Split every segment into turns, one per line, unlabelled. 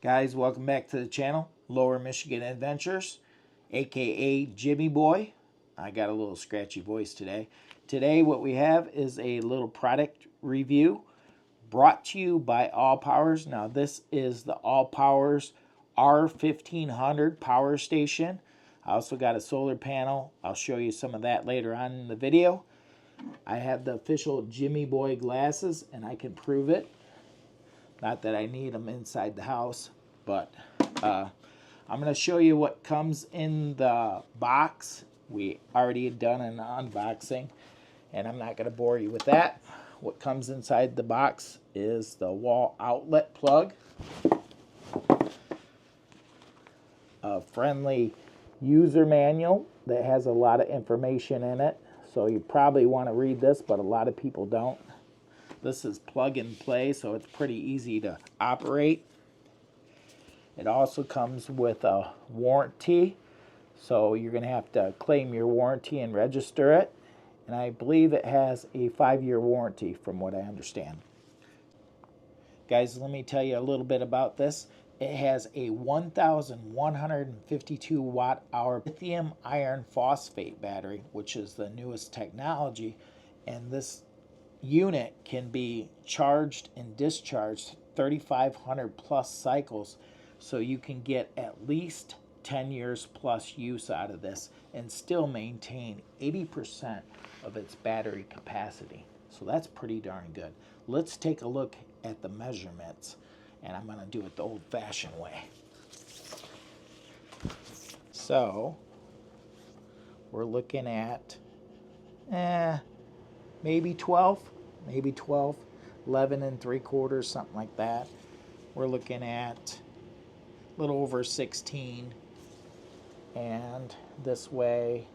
Guys, welcome back to the channel, Lower Michigan Adventures, aka Jimmy Boy. I got a little scratchy voice today. Today what we have is a little product review brought to you by ALLPOWERS. Now this is the ALLPOWERS R1500 Power Station. I also got a solar panel. I'll show you some of that later on in the video. I have the official Jimmy Boy glasses and I can prove it. Not that I need them inside the house, but I'm going to show you what comes in the box. We already done an unboxing, and I'm not going to bore you with that. What comes inside the box is the wall outlet plug, a friendly user manual that has a lot of information in it, so you probably want to read this, but a lot of people don't. This is plug and play, so it's pretty easy to operate. It also comes with a warranty, so you're going to have to claim your warranty and register it. And I believe it has a 5-year warranty from what I understand. Guys, let me tell you a little bit about this. It has a 1,152 watt-hour lithium iron phosphate battery, which is the newest technology, and this unit can be charged and discharged 3,500 plus cycles, so you can get at least 10 years plus use out of this and still maintain 80% of its battery capacity. So that's pretty darn good. Let's take a look at the measurements, and I'm going to do it the old-fashioned way. So we're looking at maybe 12, 11 and 3/4, something like that. We're looking at a little over 16, and this way,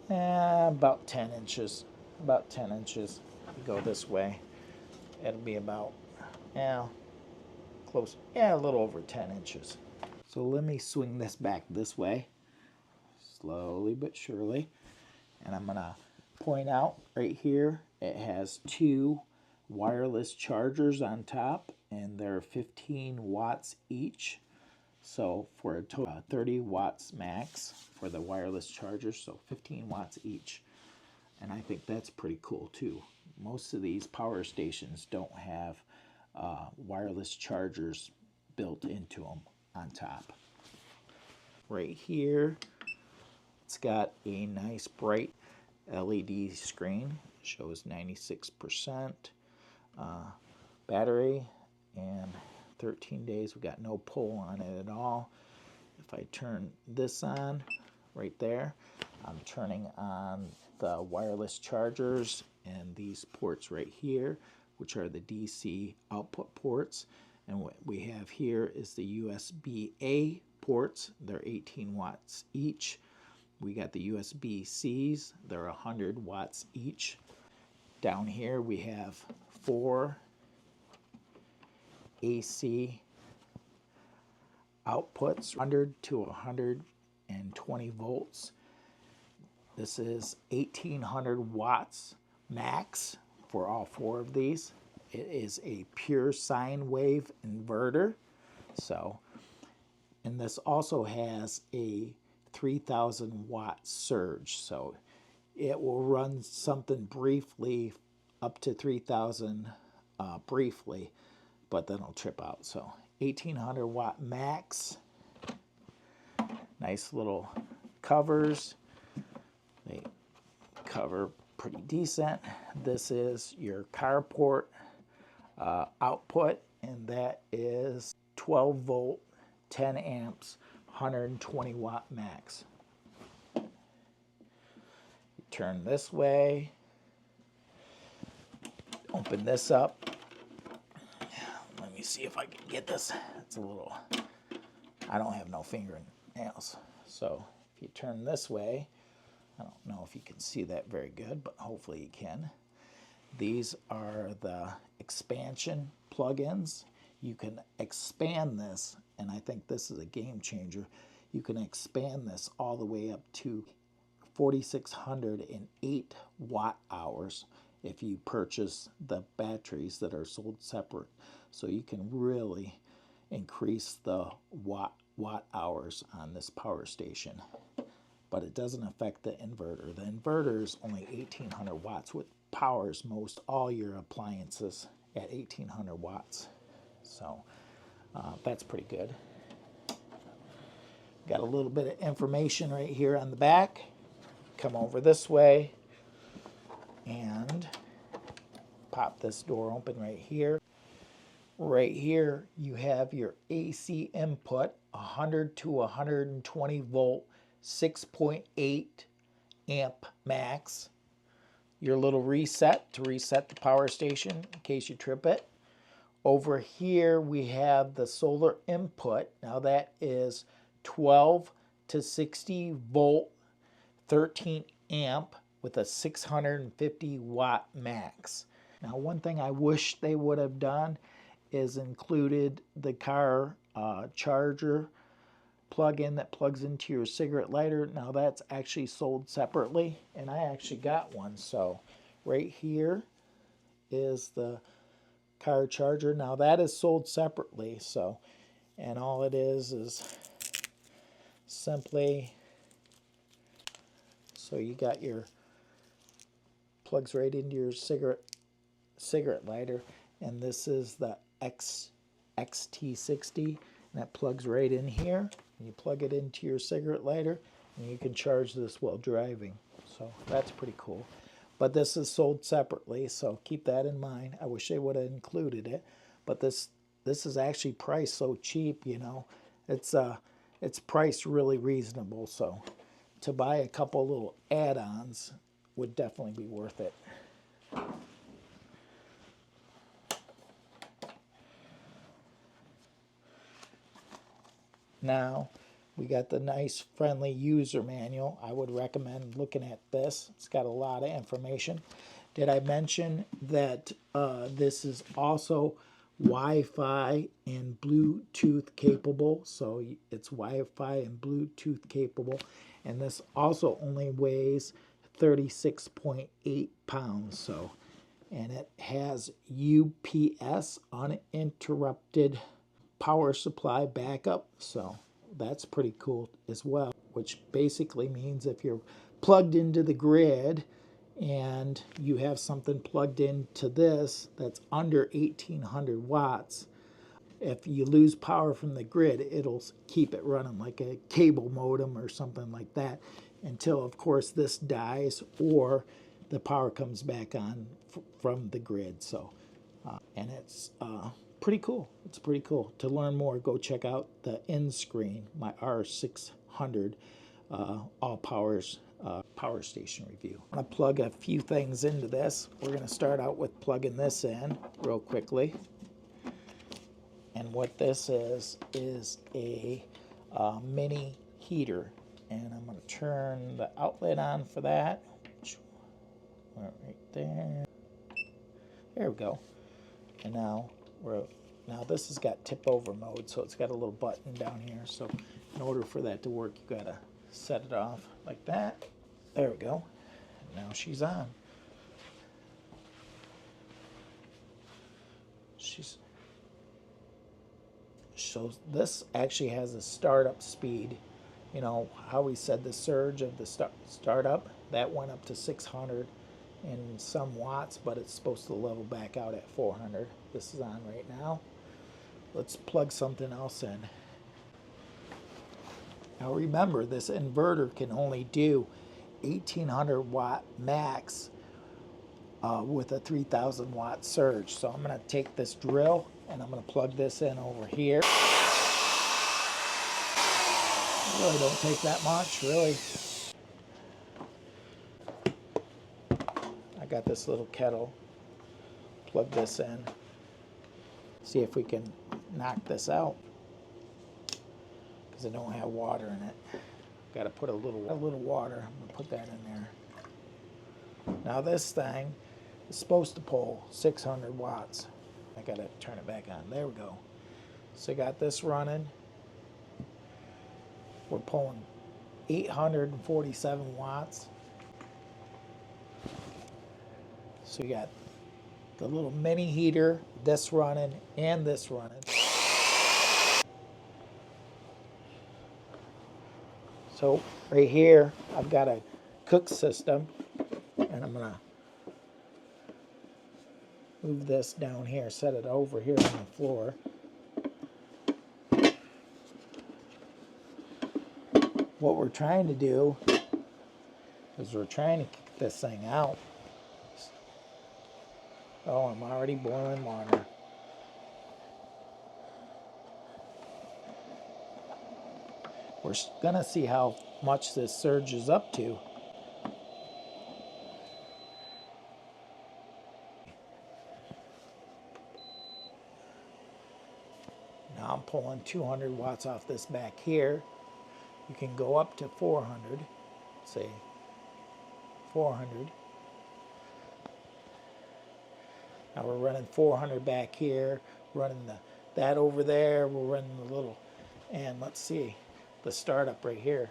about 10 inches. About 10 inches. You go this way, it'll be about, close, a little over 10 inches. So let me swing this back this way, slowly but surely, and I'm gonna point out right here it has 2 wireless chargers on top, and they're 15 watts each, so for a total 30 watts max for the wireless chargers, so 15 watts each. And I think that's pretty cool too. Most of these power stations don't have wireless chargers built into them on top. Right here it's got a nice bright LED screen, shows 96% battery and 13 days. We got no pull on it at all. If I turn this on right there, I'm turning on the wireless chargers and these ports right here, which are the DC output ports. And what we have here is the USB-A ports. They're 18 watts each. We got the USB-Cs, they're 100 watts each. Down here we have 4 AC outputs, 100 to 120 volts. This is 1,800 watts max for all 4 of these. It is a pure sine wave inverter. So, and this also has a 3,000 watt surge, so it will run something briefly up to 3,000 briefly, but then it'll trip out. So 1,800 watt max. Nice little covers. They cover pretty decent. This is your carport output, and that is 12 volt, 10 amps, 120 watt max. You turn this way, open this up. Let me see if I can get this. It's a little, I don't have no fingernails. So if you turn this way, I don't know if you can see that very good, but hopefully you can. These are the expansion plugins. You can expand this, and I think this is a game changer. You can expand this all the way up to 4,608 watt hours if you purchase the batteries that are sold separate. So you can really increase the watt hours on this power station. But it doesn't affect the inverter. The inverter is only 1800 watts, which powers most all your appliances at 1800 watts. So that's pretty good. Got a little bit of information right here on the back. Come over this way and pop this door open right here. Right here you have your AC input, 100 to 120 volt, 6.8 amp max. Your little reset to reset the power station in case you trip it. Over here we have the solar input. Now that is 12 to 60 volt, 13 amp with a 650 watt max. Now one thing I wish they would have done is included the car charger plug-in that plugs into your cigarette lighter. Now that's actually sold separately, and I actually got one. So right here is the car charger. Now that is sold separately. So, and all it is simply, so you got your plugs right into your cigarette lighter, and this is the XT60, and that plugs right in here. You plug it into your cigarette lighter, and you can charge this while driving. So that's pretty cool. But this is sold separately, so keep that in mind. I wish they would have included it, but this is actually priced so cheap. You know, it's priced really reasonable. So to buy a couple little add-ons would definitely be worth it. Now, we got the nice friendly user manual. I would recommend looking at this. It's got a lot of information. Did I mention that this is also Wi-Fi and Bluetooth capable? So it's Wi-Fi and Bluetooth capable. And this also only weighs 36.8 pounds. So, and it has UPS, uninterrupted power supply backup. So that's pretty cool as well, which basically means if you're plugged into the grid and you have something plugged into this that's under 1800 watts, if you lose power from the grid, it'll keep it running like a cable modem or something like that until, of course, this dies or the power comes back on from the grid. So, and it's pretty cool. It's pretty cool. To learn more, go check out the end screen, my R600 ALLPOWERS Power Station review. I'm going to plug a few things into this. We're going to start out with plugging this in real quickly. And what this is a mini heater. And I'm going to turn the outlet on for that. Right there. There we go. And now this has got tip over mode, so it's got a little button down here. So in order for that to work, you gotta set it off like that. There we go. And now she's on. So this actually has a startup speed. You know how we said the surge of the startup, that went up to 600 and some watts, but it's supposed to level back out at 400. This is on right now. Let's plug something else in. Now remember, this inverter can only do 1800 watt max with a 3000 watt surge. So I'm going to take this drill and I'm going to plug this in over here. Really don't take that much, really. I got this little kettle. Plug this in. See if we can knock this out, because I don't have water in it. Got to put a little water. I'm going to put that in there. Now this thing is supposed to pull 600 watts. I got to turn it back on. There we go. So I got this running. We're pulling 847 watts. So you got the little mini heater, this running, and this running. So right here, I've got a cook system, and I'm gonna move this down here, set it over here on the floor. What we're trying to do is we're trying to kick this thing out. Oh, I'm already boiling water. We're gonna see how much this surges up to. Now I'm pulling 200 watts off this back here. You can go up to 400, say 400. Now we're running 400 back here, running that over there, we're running the little, and let's see, the startup right here.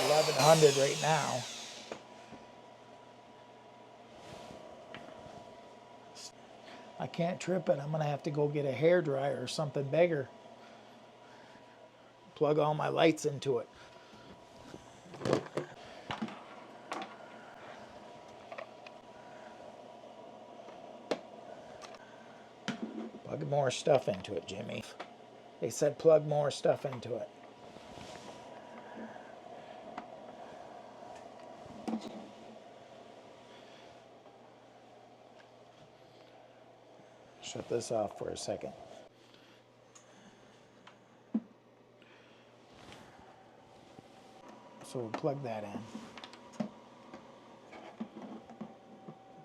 1100 right now. I can't trip it. I'm going to have to go get a hairdryer or something bigger. Plug all my lights into it. Plug more stuff into it, Jimmy. They said plug more stuff into it. Shut this off for a second. So we'll plug that in.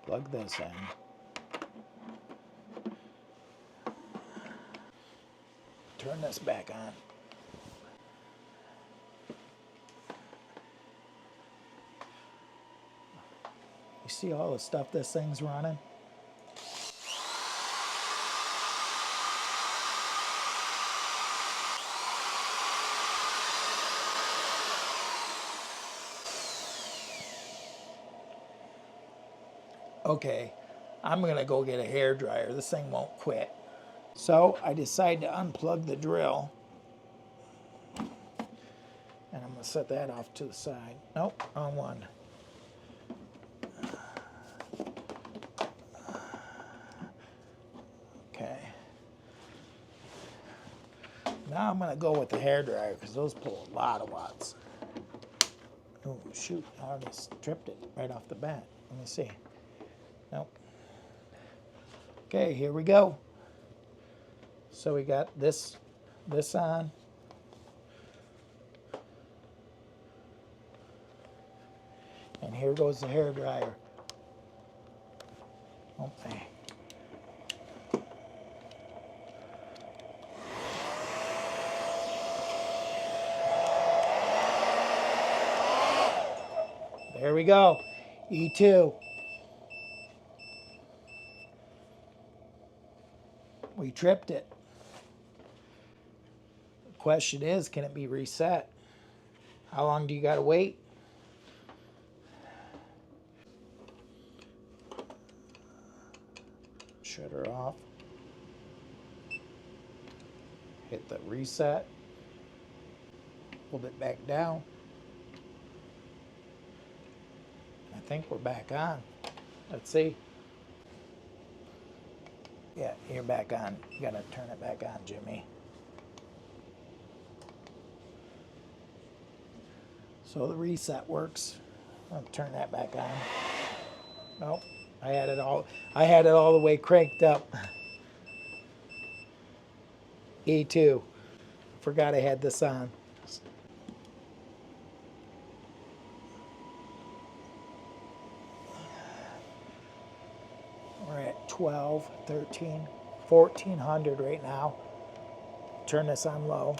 Plug this in. Turn this back on. You see all the stuff this thing's running? Okay, I'm gonna go get a hairdryer. This thing won't quit. So I decide to unplug the drill. And I'm gonna set that off to the side. Nope, wrong one. Okay. Now I'm gonna go with the hairdryer because those pull a lot of watts. Oh shoot, I already stripped it right off the bat. Let me see. Nope. Okay, here we go. So we got this on. And here goes the hairdryer. Okay. There we go. E2. We tripped it. The question is, can it be reset? How long do you got to wait? Shut her off. Hit the reset. Hold it back down. I think we're back on. Let's see. Yeah, you're back on. You gotta turn it back on, Jimmy. So the reset works. I'll turn that back on. Nope. I had it all the way cranked up. E2. Forgot I had this on. We're at 12, 13, 1400 right now. Turn this on low.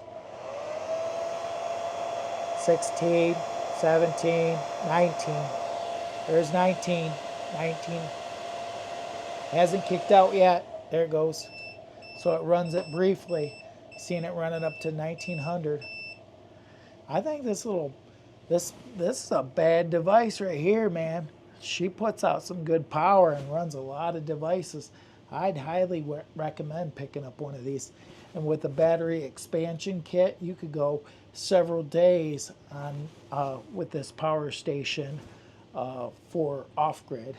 16, 17, 19. There's 19. 19. Hasn't kicked out yet. There it goes. So it runs it briefly. Seeing it running up to 1900. I think this is a bad device right here, man. She puts out some good power and runs a lot of devices. I'd highly recommend picking up one of these. And with the battery expansion kit, you could go several days on with this power station for off-grid.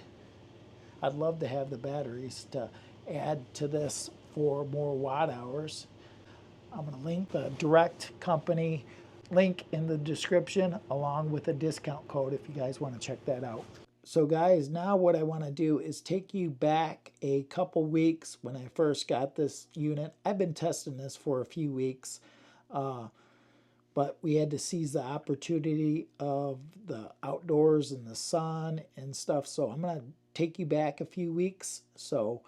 I'd love to have the batteries to add to this for more watt hours. I'm going to link the direct company link in the description along with a discount code if you guys want to check that out. So guys, now what I want to do is take you back a couple weeks when I first got this unit. I've been testing this for a few weeks, but we had to seize the opportunity of the outdoors and the sun and stuff. So I'm going to take you back a few weeks. So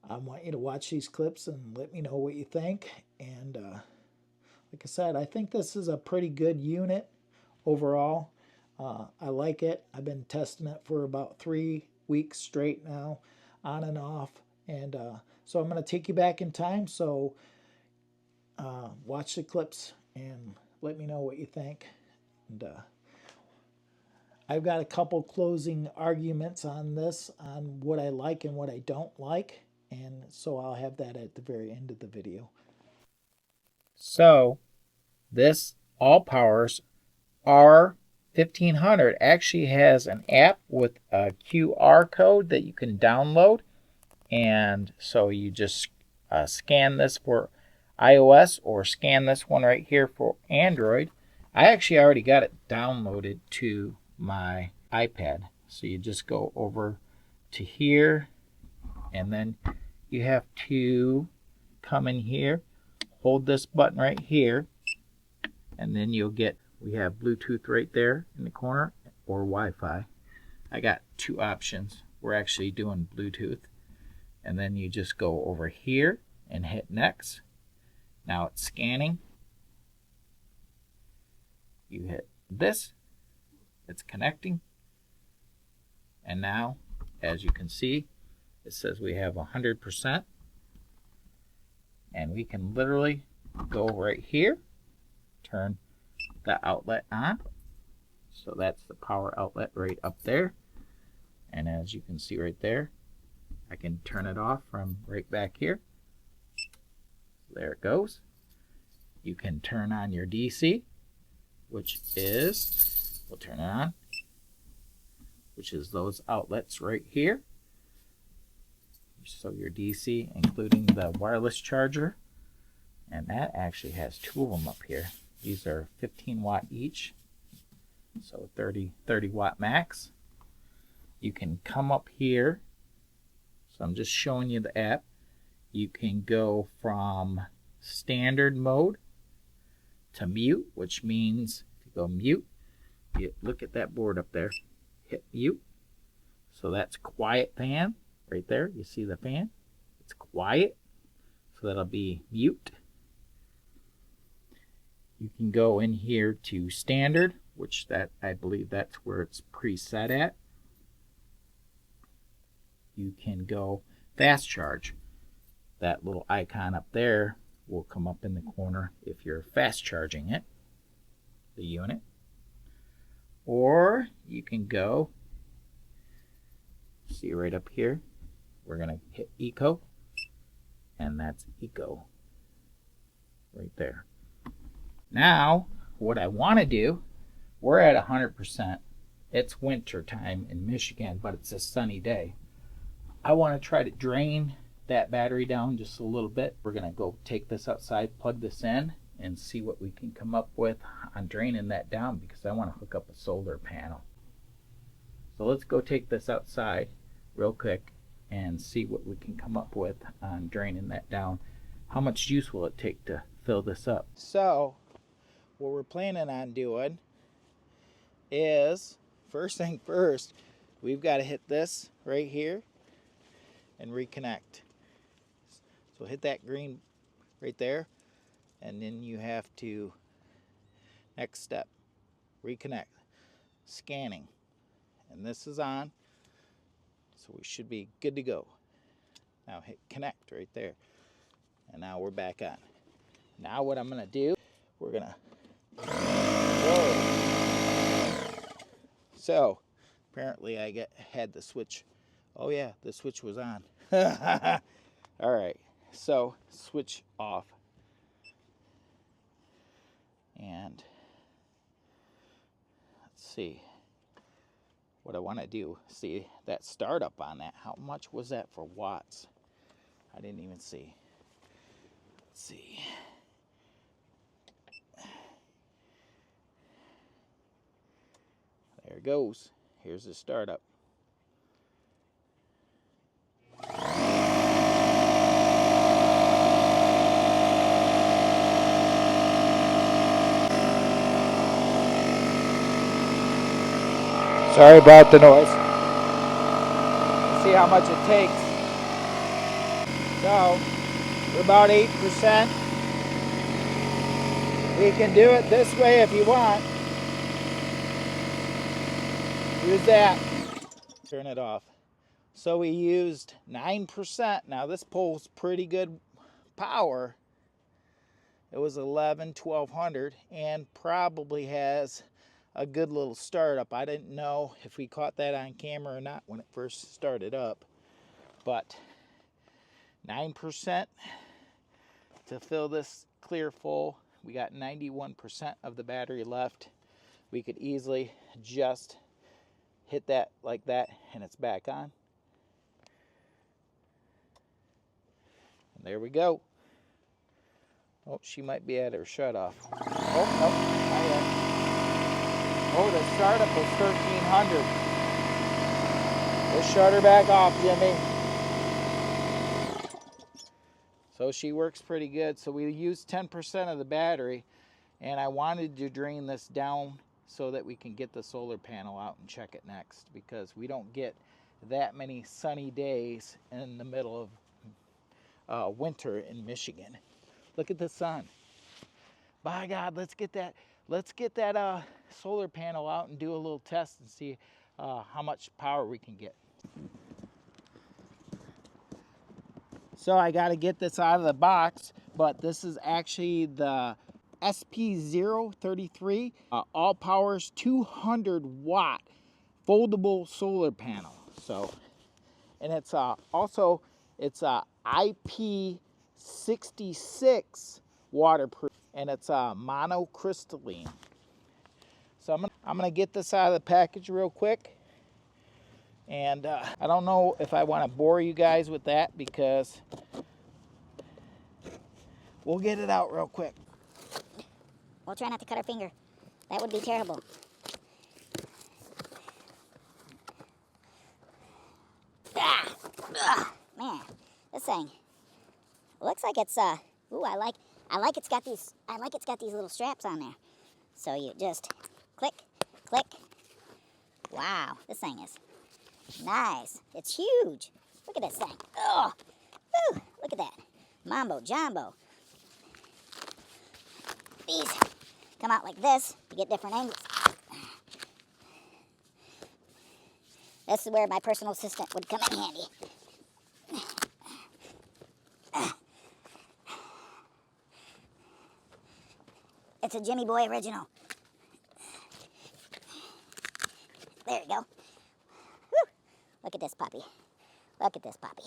I want you to watch these clips and let me know what you think. And like I said, I think this is a pretty good unit overall. I like it. I've been testing it for about 3 weeks straight now, on and off. And so I'm going to take you back in time. So watch the clips and let me know what you think. And I've got a couple closing arguments on this, on what I like and what I don't like. And so I'll have that at the very end of the video. So this ALLPOWERS R1500 actually has an app with a QR code that you can download. And so you just scan this for iOS or scan this one right here for Android. I actually already got it downloaded to my iPad. So you just go over to here and then you have to come in here, hold this button right here, and then you'll get, we have Bluetooth right there in the corner or Wi-Fi. I got 2 options. We're actually doing Bluetooth. And then you just go over here and hit next. Now it's scanning. You hit this, it's connecting. And now, as you can see, it says we have 100%. And we can literally go right here, turn the outlet on. So that's the power outlet right up there. And as you can see right there, I can turn it off from right back here. There it goes. You can turn on your DC, which is, we'll turn it on, which is those outlets right here. So your DC, including the wireless charger, and that actually has 2 of them up here. These are 15 watt each, so 30 watt max. You can come up here. So I'm just showing you the app. You can go from standard mode to mute, which means to go mute, you look at that board up there, hit mute. So that's quiet fan right there. You see the fan? It's quiet. So that'll be mute. You can go in here to standard, which that I believe that's where it's preset at. You can go fast charge. That little icon up there will come up in the corner if you're fast charging it, the unit. Or you can go, see right up here, we're going to hit eco, and that's eco right there. Now, what I want to do, we're at 100%. It's winter time in Michigan, but it's a sunny day. I want to try to drain that battery down just a little bit. We're going to go take this outside, plug this in, and see what we can come up with on draining that down, because I want to hook up a solar panel. So let's go take this outside real quick and see what we can come up with on draining that down. How much juice will it take to fill this up? So what we're planning on doing is, first thing first, we've got to hit this right here and reconnect. So hit that green right there, and then you have to, next step, reconnect, scanning, and this is on, so we should be good to go. Now hit connect right there, and now we're back on. Now what I'm gonna do, we're gonna, whoa. So apparently I had the switch. Oh yeah, the switch was on. All right, so switch off. And let's see what I want to do. See that startup on that. How much was that for watts? I didn't even see. Let's see. There it goes. Here's the startup. Sorry about the noise. Let's see how much it takes. So, we're about 8%. We can do it this way if you want. Use that. Turn it off. So we used 9%. Now this pulls pretty good power. It was 1200 and probably has a good little startup. I didn't know if we caught that on camera or not when it first started up, but 9% to fill this clear full. We got 91% of the battery left. We could easily just hit that like that and it's back on. And there we go. Oh, she might be at her shut off. Oh, no, not yet. Oh, the startup was 1300. We'll shut her back off, Jimmy. So she works pretty good. So we used 10% of the battery, and I wanted to drain this down so that we can get the solar panel out and check it next, because we don't get that many sunny days in the middle of winter in Michigan. Look at the sun. By God, let's get that solar panel out and do a little test and see how much power we can get. So I got to get this out of the box, but this is actually the SP033 ALLPOWERS 200 watt foldable solar panel. So, and it's also it's IP66 waterproof, and it's monocrystalline. So I'm gonna get this out of the package real quick, and I don't know if I want to bore you guys with that, because we'll get it out real quick.
We'll try not to cut our finger. That would be terrible. Man, this thing looks like it's ooh, I like it's got these little straps on there. So you just click, click. Wow, this thing is nice. It's huge. Look at this thing. Oh, woo, look at that. Mambo jumbo. These come out like this to get different angles. This is where my personal assistant would come in handy. It's a Jimmy Boy original. There you go. Woo. Look at this puppy. Look at this puppy.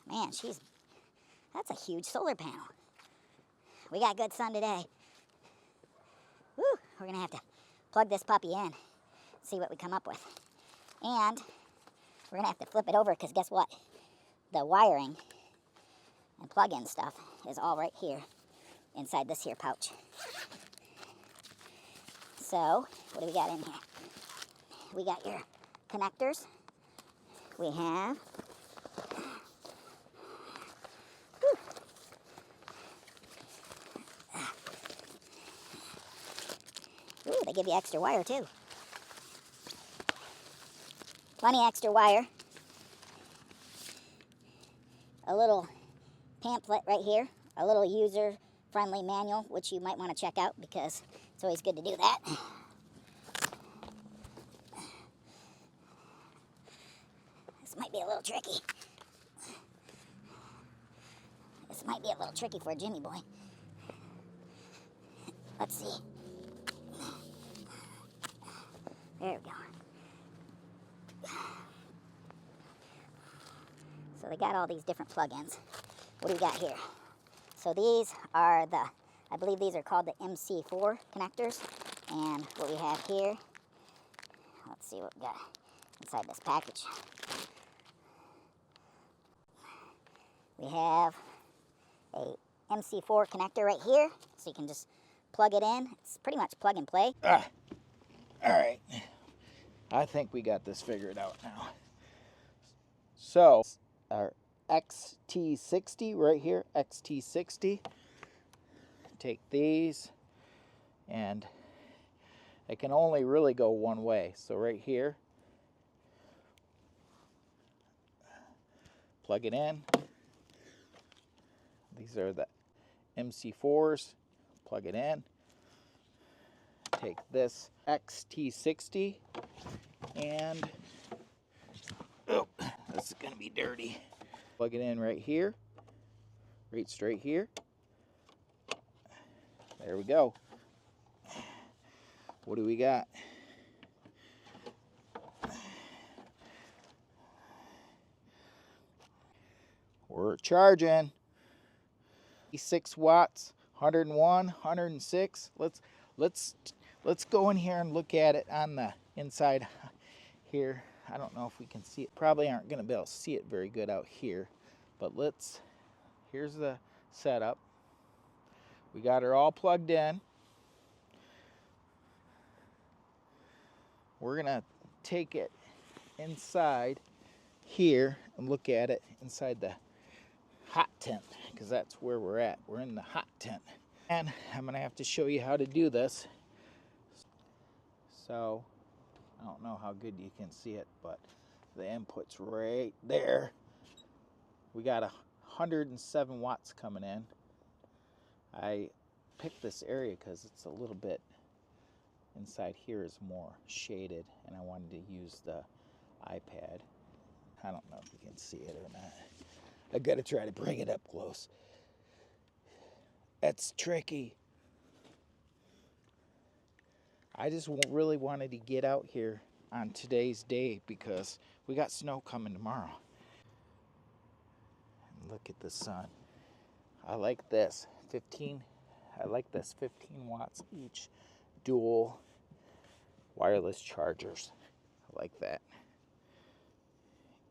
Man, that's a huge solar panel. We got good sun today. Woo. We're gonna have to plug this puppy in, see what we come up with. And we're gonna have to flip it over, because guess what? The wiring and plug-in stuff is all right here inside this here pouch. So, what do we got in here? We got your connectors. We have ooh, they give you extra wire too. Plenty extra wire. A little pamphlet right here. A little user-friendly manual, which you might want to check out, because it's always good to do that. This might be a little tricky. This might be a little tricky for a Jimmy Boy. Let's see. There we go. we got all these different plugins. What do we got here? So these are the, I believe these are called the MC4 connectors. And what we have here, let's see what we got inside this package. We have a MC4 connector right here, so you can just plug it in. It's pretty much plug and play.
All right. I think we got this figured out now. So, our XT60 right here, XT60. Take these, and it can only really go one way. So right here, plug it in. These are the MC4s. Plug it in. Take this XT60 and oh, this is gonna be dirty. Plug it in right here, right straight here. There we go. What do we got? We're charging 6 watts, 101, 106. Let's go in here and look at it on the inside here. I don't know if we can see it. Probably aren't going to be able to see it very good out here, but here's the setup. We got her all plugged in. We're going to take it inside here and look at it inside the hot tent, because that's where we're at. We're in the hot tent. And I'm going to have to show you how to do this. So, I don't know how good you can see it, but the input's right there. We got 107 watts coming in. I picked this area because it's a little bit inside here is more shaded, and I wanted to use the iPad. I don't know if you can see it or not. I gotta try to bring it up close. That's tricky. I just really wanted to get out here on today's day because we got snow coming tomorrow. And look at the sun. I like this 15 watts each, dual wireless chargers. I like that.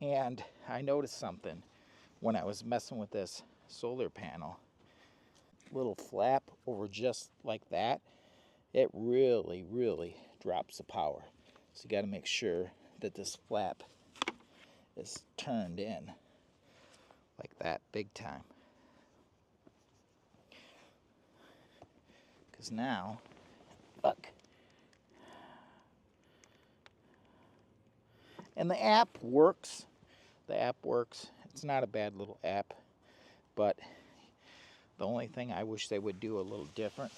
And I noticed something when I was messing with this solar panel. Little flap over just like that, it really drops the power. So you got to make sure that this flap is turned in like that big time. Because now, look. And the app works. The app works. It's not a bad little app, but the only thing I wish they would do a little different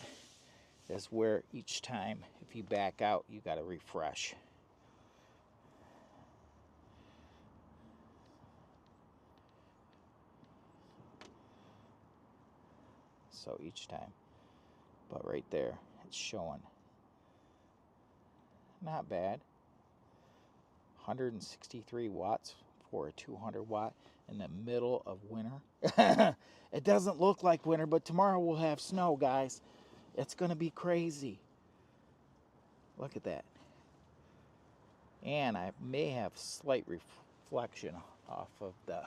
is where each time if you back out, you got to refresh. So each time. But right there, it's showing. Not bad. 163 watts for a 200 watt in the middle of winter. It doesn't look like winter, but tomorrow we'll have snow, guys. It's going to be crazy. Look at that. And I may have slight reflection off of the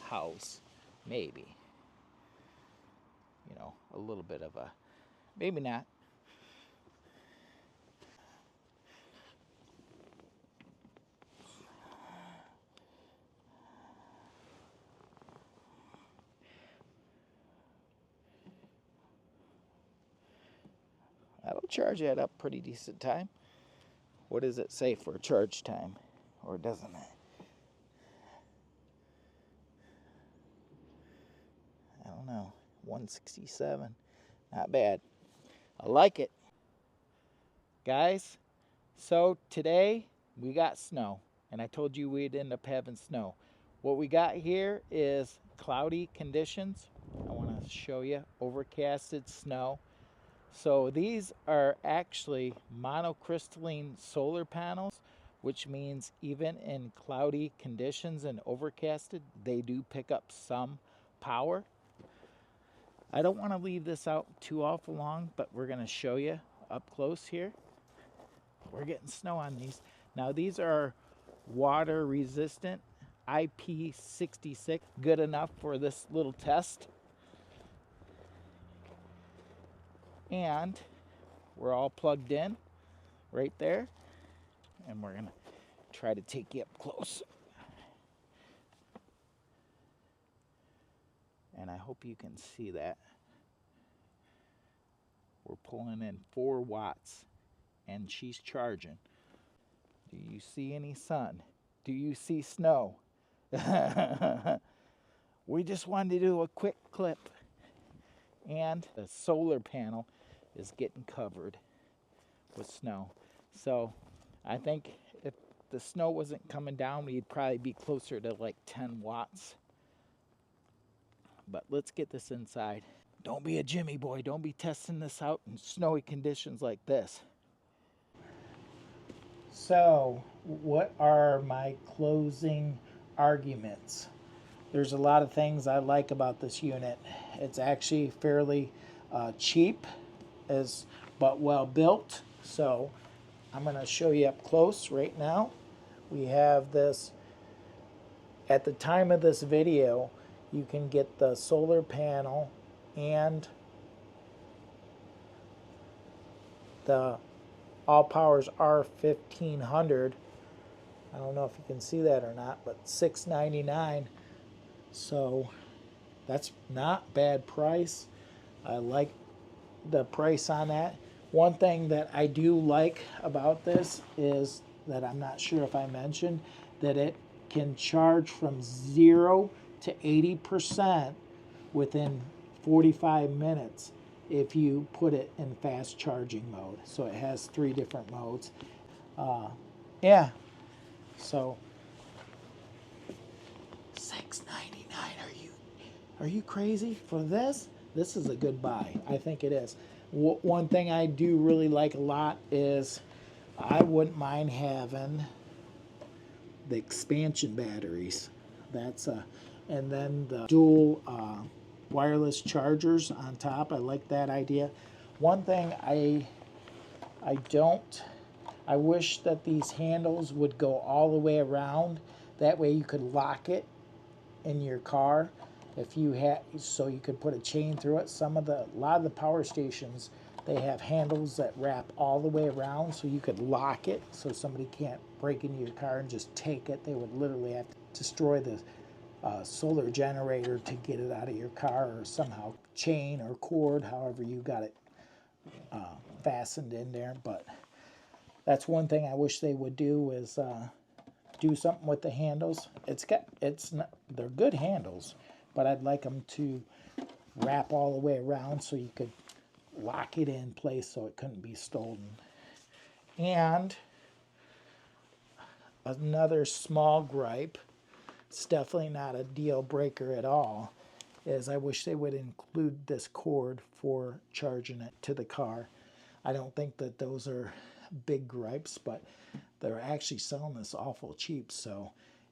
house. Maybe. You know, a little bit of a, maybe not. That'll charge that up pretty decent time. What does it say for charge time? Or doesn't it? I don't know. 167. Not bad. I like it. Guys, so today we got snow. And I told you we'd end up having snow. What we got here is cloudy conditions. I want to show you. Overcasted snow. So these are actually monocrystalline solar panels, which means even in cloudy conditions and overcasted, they do pick up some power. I don't want to leave this out too awful long, but we're going to show you up close here. We're getting snow on these. Now these are water resistant, IP66, good enough for this little test. And we're all plugged in right there. And we're gonna try to take you up close. And I hope you can see that. We're pulling in 4 watts and she's charging. Do you see any sun? Do you see snow? We just wanted to do a quick clip. And the solar panel is getting covered with snow. So I think if the snow wasn't coming down, we'd probably be closer to like 10 watts. But let's get this inside. Don't be a Jimmy boy. Don't be testing this out in snowy conditions like this. So, what are my closing arguments? There's a lot of things I like about this unit. It's actually fairly cheap, but well built. So, I'm going to show you up close right now. We have this, at the time of this video, you can get the solar panel and the ALLPOWERS R1500. I don't know if you can see that or not, but $6.99. So that's not bad price. I like the price on that. One thing that I do like about this is that I'm not sure if I mentioned that it can charge from 0 to 80% within 45 minutes if you put it in fast charging mode. So it has 3 different modes. Yeah, so $6.99. Are you crazy for this? This is a good buy. I think it is. One thing I do really like a lot is I wouldn't mind having the expansion batteries. That's and then the dual wireless chargers on top. I like that idea. One thing I wish that these handles would go all the way around. That way you could lock it in your car if you had, so you could put a chain through it. A lot of the power stations, they have handles that wrap all the way around so you could lock it so somebody can't break into your car and just take it. They would literally have to destroy the solar generator to get it out of your car, or somehow chain or cord, however you got it fastened in there. But that's one thing I wish they would do, is do something with the handles. They're good handles, but I'd like them to wrap all the way around so you could lock it in place so it couldn't be stolen. And another small gripe, it's definitely not a deal breaker at all, is I wish they would include this cord for charging it to the car. I don't think that those are big gripes, but they're actually selling this awful cheap.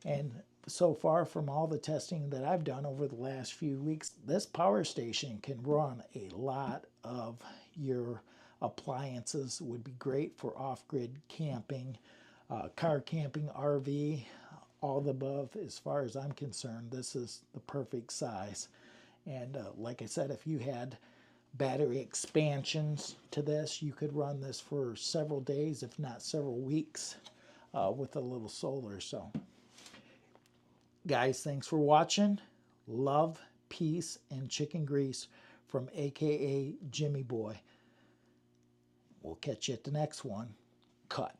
And so far from all the testing that I've done over the last few weeks, this power station can run a lot of your appliances. Would be great for off-grid camping, car camping, RV, all the above. As far as I'm concerned, this is the perfect size. And like I said, if you had battery expansions to this, you could run this for several days, if not several weeks, with a little solar. So guys, thanks for watching. Love, peace, and chicken grease from AKA Jimmy Boy. We'll catch you at the next one. Cut.